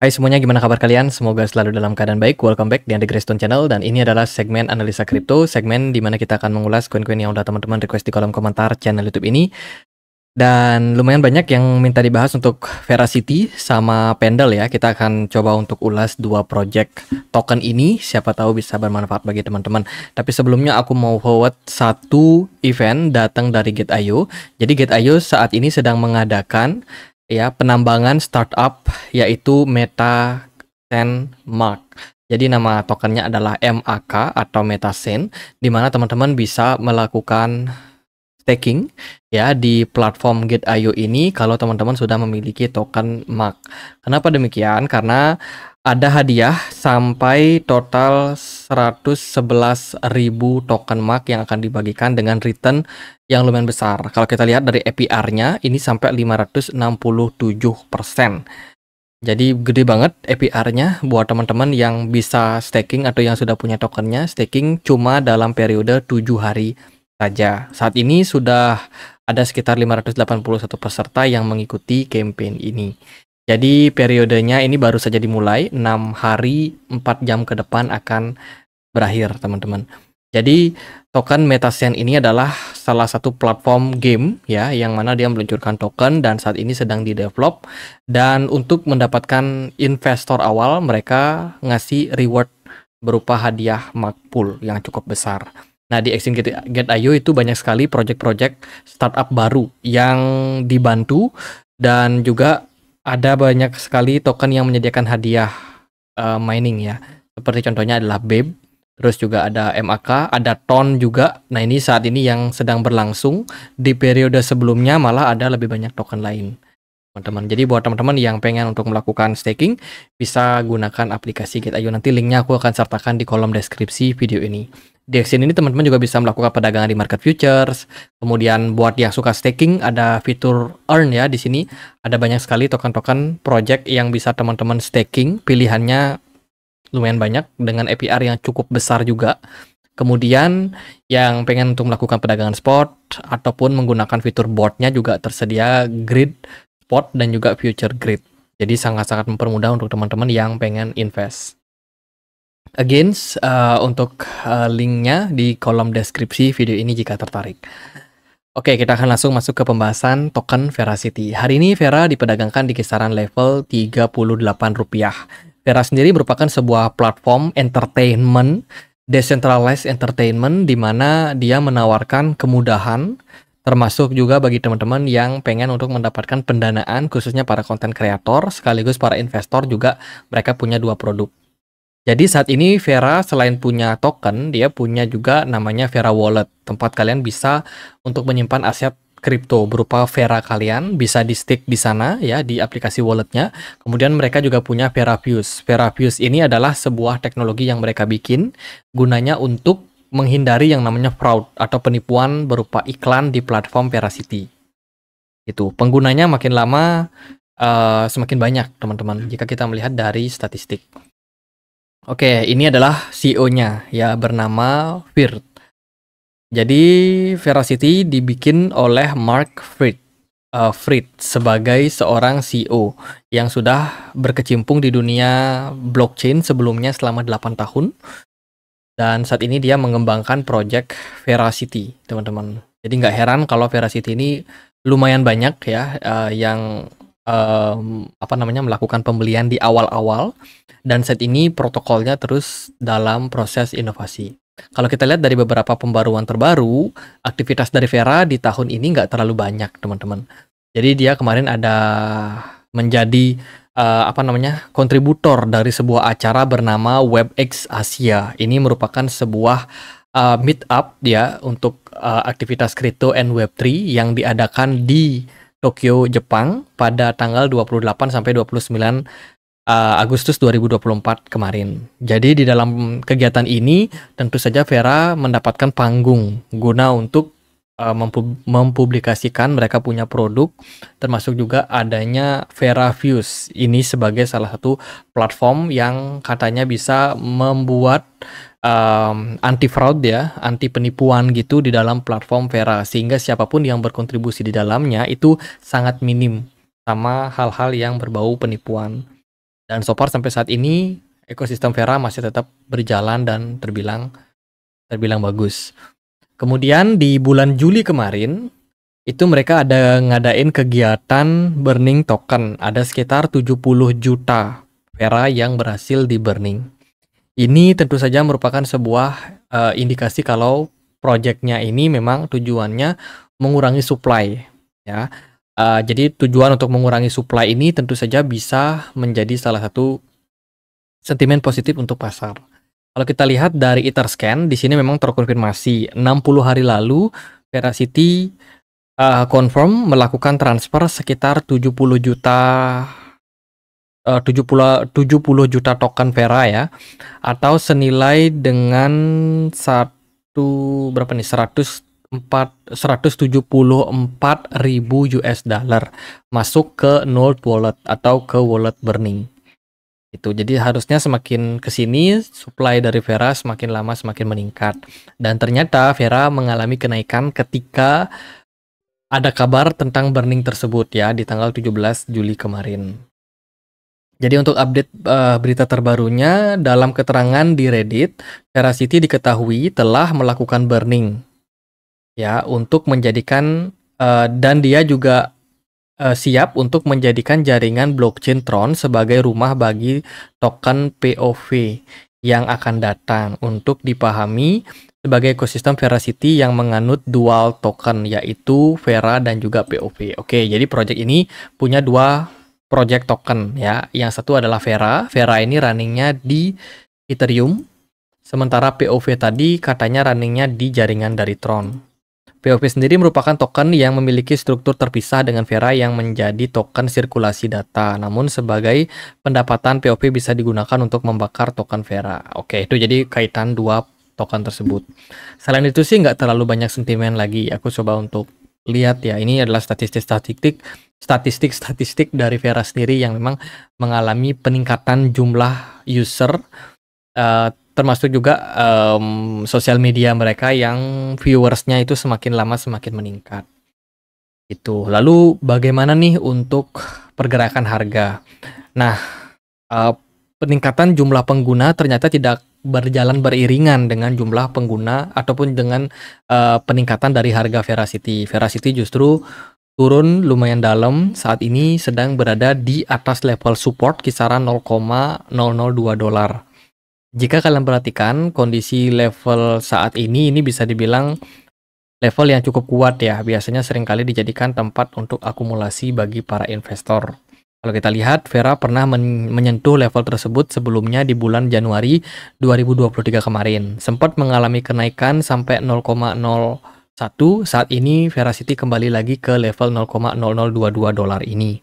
Hai semuanya, gimana kabar kalian? Semoga selalu dalam keadaan baik. Welcome back di Andy Greystone Channel, dan ini adalah segmen analisa kripto, segmen di mana kita akan mengulas koin-koin yang udah teman-teman request di kolom komentar channel YouTube ini. Dan lumayan banyak yang minta dibahas untuk Veracity sama Pendle ya. Kita akan coba untuk ulas dua project token ini, siapa tahu bisa bermanfaat bagi teman-teman. Tapi sebelumnya aku mau forward satu event datang dari Gate.io. Jadi Gate.io saat ini sedang mengadakan ya penambangan startup yaitu MetaSen Mark. Jadi nama tokennya adalah MAK atau MetaSen, di mana teman-teman bisa melakukan staking ya di platform Gate.io ini kalau teman-teman sudah memiliki token MAK. Kenapa demikian? Karena ada hadiah sampai total 111.000 token MAK yang akan dibagikan dengan return yang lumayan besar. Kalau kita lihat dari APR-nya ini sampai 567%. Jadi gede banget APR-nya buat teman-teman yang bisa staking atau yang sudah punya tokennya. Staking cuma dalam periode 7 hari saja. Saat ini sudah ada sekitar 581 peserta yang mengikuti campaign ini. Jadi periodenya ini baru saja dimulai, 6 hari 4 jam ke depan akan berakhir teman-teman. Jadi token MetaSen ini adalah salah satu platform game ya, yang mana dia meluncurkan token dan saat ini sedang di-develop. Dan untuk mendapatkan investor awal, mereka ngasih reward berupa hadiah MAK pool yang cukup besar. Nah, di Exchange Gate.io itu banyak sekali project-project startup baru yang dibantu, dan juga ada banyak sekali token yang menyediakan hadiah mining ya. Seperti contohnya adalah Babe, terus juga ada MAK, ada TON juga. Nah, ini saat ini yang sedang berlangsung. Di periode sebelumnya malah ada lebih banyak token lain, teman-teman. Jadi buat teman-teman yang pengen untuk melakukan staking, bisa gunakan aplikasi Gate.io. Nanti linknya aku akan sertakan di kolom deskripsi video ini. Di exchange ini teman-teman juga bisa melakukan perdagangan di market futures. Kemudian buat yang suka staking, ada fitur earn ya. Di sini ada banyak sekali token-token project yang bisa teman-teman staking. Pilihannya lumayan banyak dengan APR yang cukup besar juga. Kemudian yang pengen untuk melakukan perdagangan spot ataupun menggunakan fitur botnya juga tersedia grid spot dan juga future grid. Jadi sangat-sangat mempermudah untuk teman-teman yang pengen invest. Again, untuk linknya di kolom deskripsi video ini jika tertarik. Oke, kita akan langsung masuk ke pembahasan token Veracity. Hari ini Vera diperdagangkan di kisaran level Rp38. Vera sendiri merupakan sebuah platform entertainment, decentralized entertainment, di mana dia menawarkan kemudahan, termasuk juga bagi teman-teman yang pengen untuk mendapatkan pendanaan, khususnya para konten kreator, sekaligus para investor juga. Mereka punya dua produk. Jadi saat ini Vera selain punya token, dia punya juga namanya Vera Wallet. Tempat kalian bisa untuk menyimpan aset kripto berupa Vera kalian, bisa di stick di sana ya, di aplikasi walletnya. Kemudian mereka juga punya Vera Fuse. Vera Fuse ini adalah sebuah teknologi yang mereka bikin gunanya untuk menghindari yang namanya fraud atau penipuan berupa iklan di platform Veracity. Itu penggunanya makin lama semakin banyak teman-teman jika kita melihat dari statistik. Oke, ini adalah CEO-nya ya, bernama Virt. Jadi Veracity dibikin oleh Mark Fried sebagai seorang CEO yang sudah berkecimpung di dunia blockchain sebelumnya selama 8 tahun. Dan saat ini dia mengembangkan project Veracity, teman-teman. Jadi nggak heran kalau Veracity ini lumayan banyak ya yang melakukan pembelian di awal-awal, dan saat ini protokolnya terus dalam proses inovasi. Kalau kita lihat dari beberapa pembaruan terbaru, aktivitas dari Vera di tahun ini nggak terlalu banyak, teman-teman. Jadi dia kemarin ada menjadi kontributor dari sebuah acara bernama WebEx Asia. Ini merupakan sebuah meetup ya untuk aktivitas kripto and Web3 yang diadakan di Tokyo, Jepang pada tanggal 28 sampai 29 Agustus 2024 kemarin. Jadi di dalam kegiatan ini tentu saja Vera mendapatkan panggung guna untuk mempublikasikan mereka punya produk, termasuk juga adanya Vera Fuse. Ini sebagai salah satu platform yang katanya bisa membuat anti fraud ya, anti penipuan gitu di dalam platform Vera, sehingga siapapun yang berkontribusi di dalamnya itu sangat minim sama hal-hal yang berbau penipuan. Dan so far sampai saat ini ekosistem Vera masih tetap berjalan dan terbilang bagus. Kemudian di bulan Juli kemarin itu mereka ada ngadain kegiatan burning token. Ada sekitar 70 juta Vera yang berhasil di burning. Ini tentu saja merupakan sebuah indikasi kalau projectnya ini memang tujuannya mengurangi supply, ya. Jadi tujuan untuk mengurangi supply ini tentu saja bisa menjadi salah satu sentimen positif untuk pasar. Kalau kita lihat dari Etherscan, di sini memang terkonfirmasi 60 hari lalu Veracity confirm melakukan transfer sekitar 70 juta 70 juta token Vera ya, atau senilai dengan berapa nih 174.000 US dollar masuk ke Node Wallet atau ke wallet burning. Itu jadi harusnya semakin kesini supply dari Vera semakin lama semakin meningkat, dan ternyata Vera mengalami kenaikan ketika ada kabar tentang burning tersebut ya di tanggal 17 Juli kemarin. Jadi untuk update berita terbarunya, dalam keterangan di Reddit, Veracity diketahui telah melakukan burning ya untuk menjadikan dan dia juga siap untuk menjadikan jaringan blockchain Tron sebagai rumah bagi token POV yang akan datang untuk dipahami sebagai ekosistem Veracity yang menganut dual token, yaitu Vera dan juga POV. Oke, jadi project ini punya dua project token ya. Yang satu adalah Vera. Vera ini runningnya di Ethereum, sementara POV tadi katanya runningnya di jaringan dari Tron. POV sendiri merupakan token yang memiliki struktur terpisah dengan Vera yang menjadi token sirkulasi data. Namun sebagai pendapatan, POV bisa digunakan untuk membakar token Vera. Oke, itu jadi kaitan dua token tersebut. Selain itu sih nggak terlalu banyak sentimen lagi. Aku coba untuk lihat ya, ini adalah statistik dari Vera sendiri yang memang mengalami peningkatan jumlah user, termasuk juga sosial media mereka yang viewersnya itu semakin lama semakin meningkat. Itu. Lalu bagaimana nih untuk pergerakan harga? Nah, peningkatan jumlah pengguna ternyata tidak berjalan beriringan dengan jumlah pengguna ataupun dengan peningkatan dari harga Veracity. Veracity justru turun lumayan dalam, saat ini sedang berada di atas level support kisaran 0,002 dolar. Jika kalian perhatikan kondisi level saat ini bisa dibilang level yang cukup kuat ya. Biasanya seringkali dijadikan tempat untuk akumulasi bagi para investor. Kalau kita lihat, Vera pernah menyentuh level tersebut sebelumnya di bulan Januari 2023 kemarin. Sempat mengalami kenaikan sampai 0,01. Saat ini Veracity kembali lagi ke level 0,0022 dolar ini.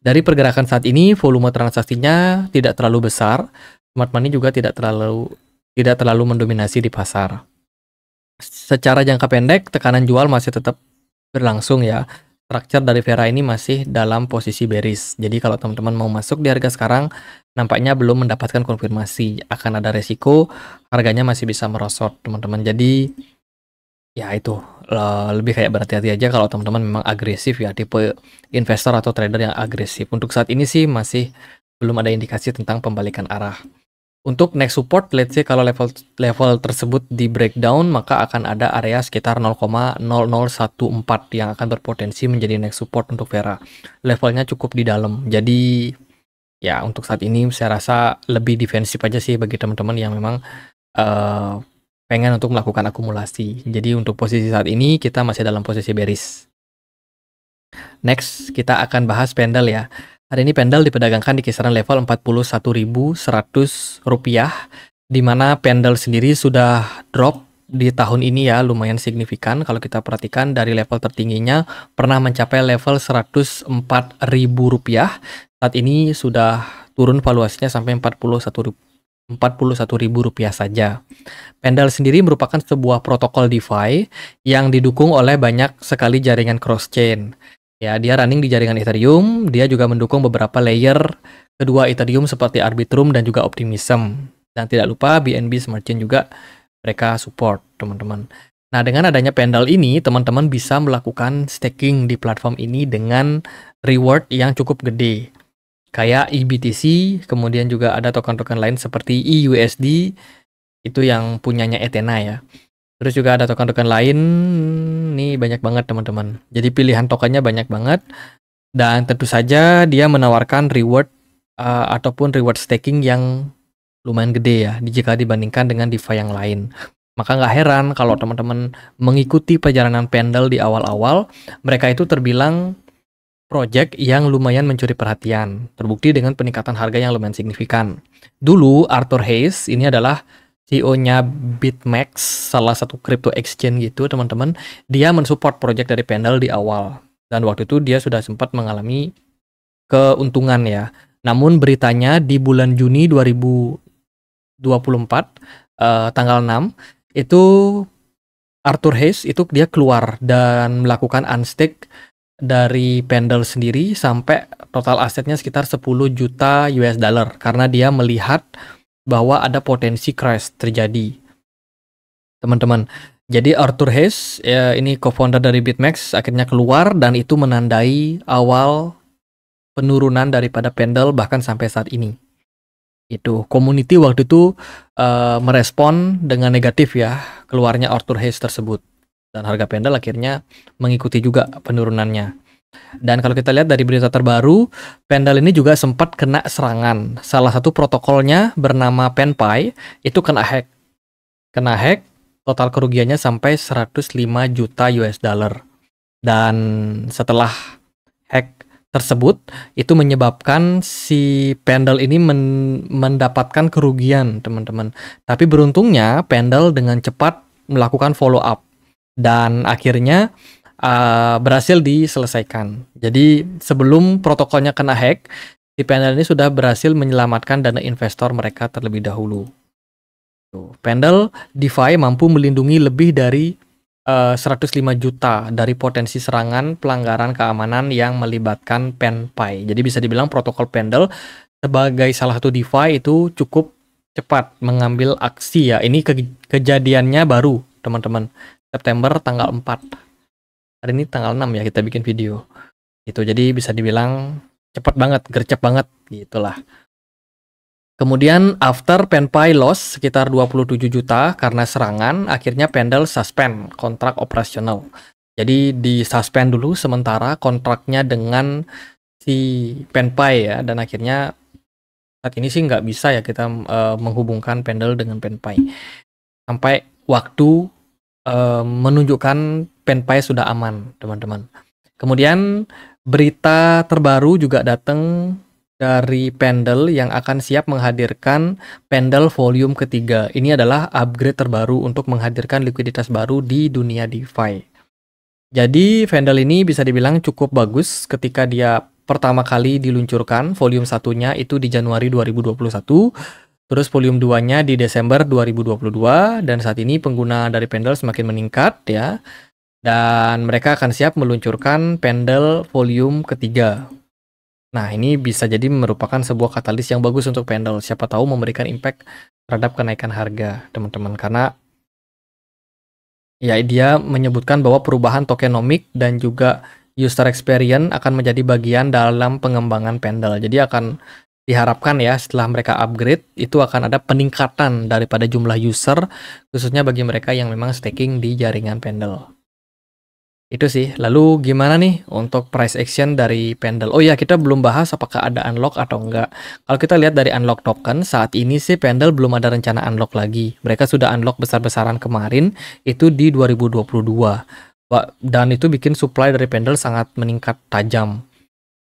Dari pergerakan saat ini, volume transaksinya tidak terlalu besar. Smart money juga tidak terlalu mendominasi di pasar. Secara jangka pendek, tekanan jual masih tetap berlangsung ya. Structure dari Vera ini masih dalam posisi bearish. Jadi kalau teman-teman mau masuk di harga sekarang, nampaknya belum mendapatkan konfirmasi. Akan ada resiko harganya masih bisa merosot, teman-teman. Jadi ya itu lebih kayak berhati-hati aja kalau teman-teman memang agresif ya, tipe investor atau trader yang agresif. Untuk saat ini sih masih belum ada indikasi tentang pembalikan arah. Untuk next support, let's say kalau level tersebut di breakdown, maka akan ada area sekitar 0,0014 yang akan berpotensi menjadi next support untuk Vera. Levelnya cukup di dalam. Jadi ya untuk saat ini saya rasa lebih defensif aja sih bagi teman-teman yang memang pengen untuk melakukan akumulasi. Jadi untuk posisi saat ini kita masih dalam posisi bearish. Next kita akan bahas Pendle ya. Hari ini Pendle diperdagangkan di kisaran level 41.100 rupiah, di mana Pendle sendiri sudah drop di tahun ini ya lumayan signifikan. Kalau kita perhatikan dari level tertingginya pernah mencapai level 104.000 rupiah. Saat ini sudah turun valuasinya sampai 41.000 rupiah saja. Pendle sendiri merupakan sebuah protokol DeFi yang didukung oleh banyak sekali jaringan cross-chain. Ya, dia running di jaringan Ethereum, dia juga mendukung beberapa layer kedua Ethereum seperti Arbitrum dan juga Optimism. Dan tidak lupa BNB Smart Chain juga mereka support, teman-teman. Nah, dengan adanya Pendle ini, teman-teman bisa melakukan staking di platform ini dengan reward yang cukup gede. kayak eBTC, kemudian juga ada token-token lain seperti EUSD, itu yang punyanya Ethena ya. Terus juga ada token-token lain, nih banyak banget teman-teman. Jadi pilihan tokennya banyak banget, dan tentu saja dia menawarkan reward ataupun reward staking yang lumayan gede ya, jika dibandingkan dengan DeFi yang lain. Maka nggak heran kalau teman-teman mengikuti perjalanan Pendle di awal-awal, mereka itu terbilang project yang lumayan mencuri perhatian, terbukti dengan peningkatan harga yang lumayan signifikan. Dulu Arthur Hayes ini adalah CEO-nya BitMEX, salah satu crypto exchange gitu teman-teman. Dia mensupport project dari Pendle di awal, dan waktu itu dia sudah sempat mengalami keuntungan ya. Namun beritanya di bulan Juni 2024, tanggal 6, itu Arthur Hayes itu dia keluar dan melakukan unstake dari Pendle sendiri sampai total asetnya sekitar 10 juta US dollar karena dia melihat bahwa ada potensi crash terjadi. Teman-teman, jadi Arthur Hayes ini co-founder dari BitMEX akhirnya keluar, dan itu menandai awal penurunan daripada Pendle bahkan sampai saat ini. Itu community waktu itu merespon dengan negatif ya keluarnya Arthur Hayes tersebut, dan harga Pendle akhirnya mengikuti juga penurunannya. Dan kalau kita lihat dari berita terbaru, Pendle ini juga sempat kena serangan. Salah satu protokolnya bernama PenPy itu kena hack. Total kerugiannya sampai 105 juta US dollar. Dan setelah hack tersebut, itu menyebabkan si Pendle ini mendapatkan kerugian, teman-teman. Tapi beruntungnya Pendle dengan cepat melakukan follow up, dan akhirnya berhasil diselesaikan. Jadi sebelum protokolnya kena hack, si Pendle ini sudah berhasil menyelamatkan dana investor mereka terlebih dahulu. Pendle DeFi mampu melindungi lebih dari 105 juta dari potensi serangan pelanggaran keamanan yang melibatkan PenPy. Jadi bisa dibilang protokol Pendle sebagai salah satu DeFi itu cukup cepat mengambil aksi ya. Ini kejadiannya baru, teman-teman. September tanggal 4. Hari ini tanggal 6 ya kita bikin video. Itu jadi bisa dibilang cepat banget, gercep banget gitulah. Kemudian after PenPy loss sekitar 27 juta karena serangan, akhirnya Pendle suspend kontrak operasional. Jadi di suspend dulu sementara kontraknya dengan si PenPy ya, dan akhirnya saat ini sih nggak bisa ya kita menghubungkan Pendle dengan PenPy sampai waktu menunjukkan PenPy sudah aman, teman-teman. Kemudian berita terbaru juga datang dari Pendle yang akan siap menghadirkan Pendle volume ketiga. Ini adalah upgrade terbaru untuk menghadirkan likuiditas baru di dunia DeFi. Jadi Pendle ini bisa dibilang cukup bagus ketika dia pertama kali diluncurkan. Volume satunya itu di Januari 2021. Terus volume 2-nya di Desember 2022, dan saat ini pengguna dari Pendle semakin meningkat ya. Dan mereka akan siap meluncurkan Pendle volume ketiga. Nah, ini bisa jadi merupakan sebuah katalis yang bagus untuk Pendle. Siapa tahu memberikan impact terhadap kenaikan harga, teman-teman. Karena ya dia menyebutkan bahwa perubahan tokenomik dan juga user experience akan menjadi bagian dalam pengembangan Pendle. Jadi akan diharapkan ya setelah mereka upgrade itu akan ada peningkatan daripada jumlah user, khususnya bagi mereka yang memang staking di jaringan Pendle. Itu sih. Lalu gimana nih untuk price action dari Pendle? Oh ya, kita belum bahas apakah ada unlock atau enggak. Kalau kita lihat dari unlock token, saat ini sih Pendle belum ada rencana unlock lagi. Mereka sudah unlock besar-besaran kemarin, itu di 2022. Dan itu bikin supply dari Pendle sangat meningkat tajam.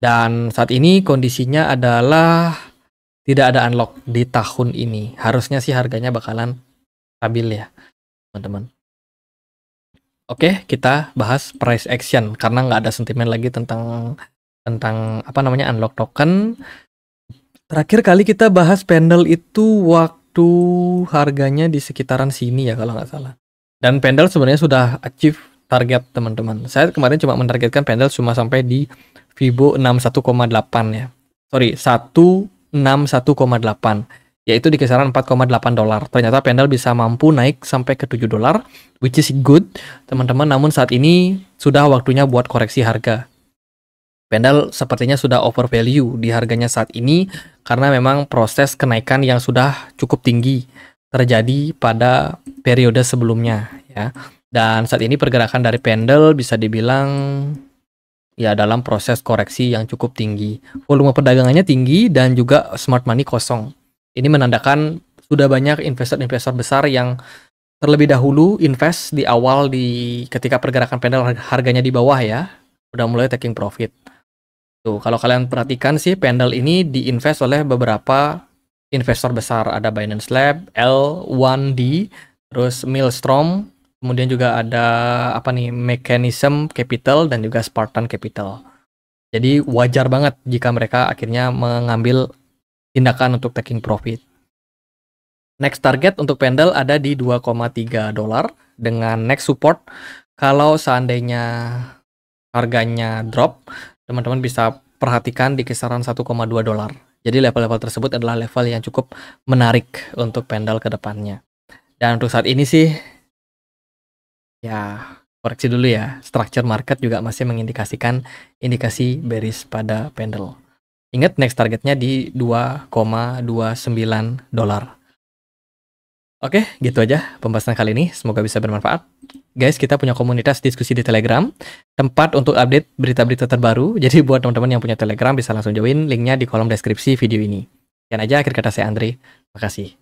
Dan saat ini kondisinya adalah tidak ada unlock di tahun ini. Harusnya sih harganya bakalan stabil ya, teman-teman. Oke, kita bahas price action karena nggak ada sentimen lagi tentang apa namanya unlock token. Terakhir kali kita bahas Pendle itu waktu harganya di sekitaran sini ya kalau nggak salah. Dan Pendle sebenarnya sudah achieve target, teman-teman. Saya kemarin cuma mentargetkan Pendle cuma sampai di Fibo 61,8 ya. Sorry, 161,8. Yaitu di kisaran 4,8 dolar. Ternyata Pendle bisa mampu naik sampai ke 7 dolar, which is good, teman-teman. Namun saat ini sudah waktunya buat koreksi harga. Pendal sepertinya sudah overvalue di harganya saat ini karena memang proses kenaikan yang sudah cukup tinggi terjadi pada periode sebelumnya ya. Dan saat ini pergerakan dari Pendal bisa dibilang ya dalam proses koreksi yang cukup tinggi. Volume perdagangannya tinggi dan juga smart money kosong. Ini menandakan sudah banyak investor-investor besar yang terlebih dahulu invest di awal ketika pergerakan Pendal harganya di bawah ya. Udah mulai taking profit. Tuh, kalau kalian perhatikan sih, Pendal ini diinvest oleh beberapa investor besar. Ada Binance Lab, L1D, terus Maelstrom, kemudian juga ada apa nih, Mechanism Capital dan juga Spartan Capital. Jadi wajar banget jika mereka akhirnya mengambil tindakan untuk taking profit. Next target untuk Pendal ada di $2,3 dengan next support kalau seandainya harganya drop, teman-teman bisa perhatikan di kisaran $1,2. Jadi level-level tersebut adalah level yang cukup menarik untuk Pendal ke depannya. Dan untuk saat ini sih, ya koreksi dulu ya. Structure market juga masih mengindikasikan indikasi bearish pada Pendal. Ingat next targetnya di $2,29. Oke, gitu aja pembahasan kali ini. Semoga bisa bermanfaat. Guys, kita punya komunitas diskusi di Telegram, tempat untuk update berita-berita terbaru. Jadi buat teman-teman yang punya Telegram bisa langsung join, linknya di kolom deskripsi video ini. Sekian aja akhir kata saya Andre. Makasih.